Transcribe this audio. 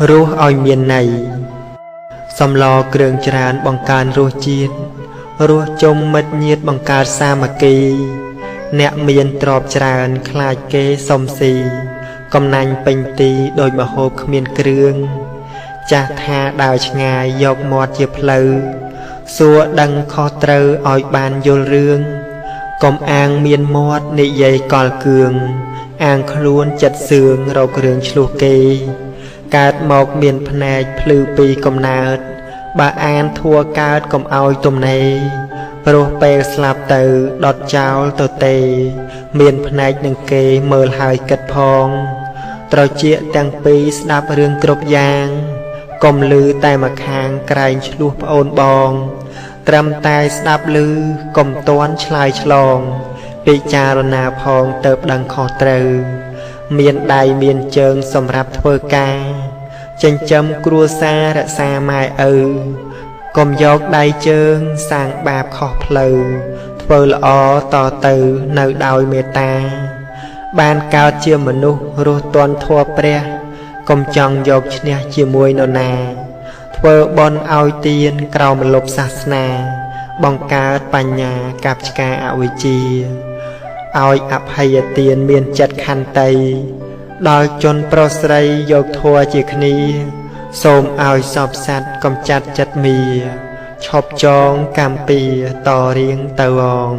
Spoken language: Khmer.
រស់ឲ្យមានន័យសំឡគ្រឿងច្រើនបង្កើនរសជាតិរសជុំមិត្តញាតិបង្កើតសាមគ្គីអ្នកមានទ្រព្យច្រើនខ្លាចគេសុំស៊ីកំណាញ់ពេញទីដោយមហូបគ្មានគ្រឿងចាស់ថាដើរឆ្ងាយយកមាត់ជាផ្លូវសួរដឹងខុសត្រូវឲ្យបានយល់រឿងកុំអាងមានមាត់និយាយកលគឿងអាងខ្លួនចិត្តសឿងរករឿងឆ្លោះគេកើតមកមានភ្នែកភ្លឺពីកំណើតបើអានធัวកើតកុំឲ្យទំនេរព្រោះពេលស្លាប់ទៅដុតចោលទៅទេមានភ្នែកនឹងគេមើលហើយគិតផងត្រជាទាំងពីរស្ដាប់រឿងគ្រប់យ៉ាងកុំលឺតែម្ខាងក្រែងឆ្លោះប្អូនបងត្រឹមតែស្ដាប់ឮកុំតន់ឆ្លើយឆ្លងពិចារណាផងទៅដឹងខុសត្រូវមានដៃមានជើងសម្រាប់ធ្វើការចិញ្ចឹមគ្រួសាររក្សាម៉ែឪកុំយកដៃជើងសាងបាបខុសផ្លូវធ្វើល្អតទៅនៅដោយមេត្តាបានកើតជាមនុស្សរស់ទាន់ធម៌ព្រះកុំចង់យកឈ្នះជាមួយនរណាធ្វើបន់ឲ្យទានក្រោមលុបសាសនាបង្កើតបញ្ញាកាប់ឆ្ការអវិជ្ជាឲ្យអភ័យទានមានចិត្តខន្តីដល់ជនប្រុសស្រីយកធัวជាគ្នាសូមឲ្យសពសត្វកំចាត់ចិត្តមីឈប់ចងកម្មពីតរៀងទៅអង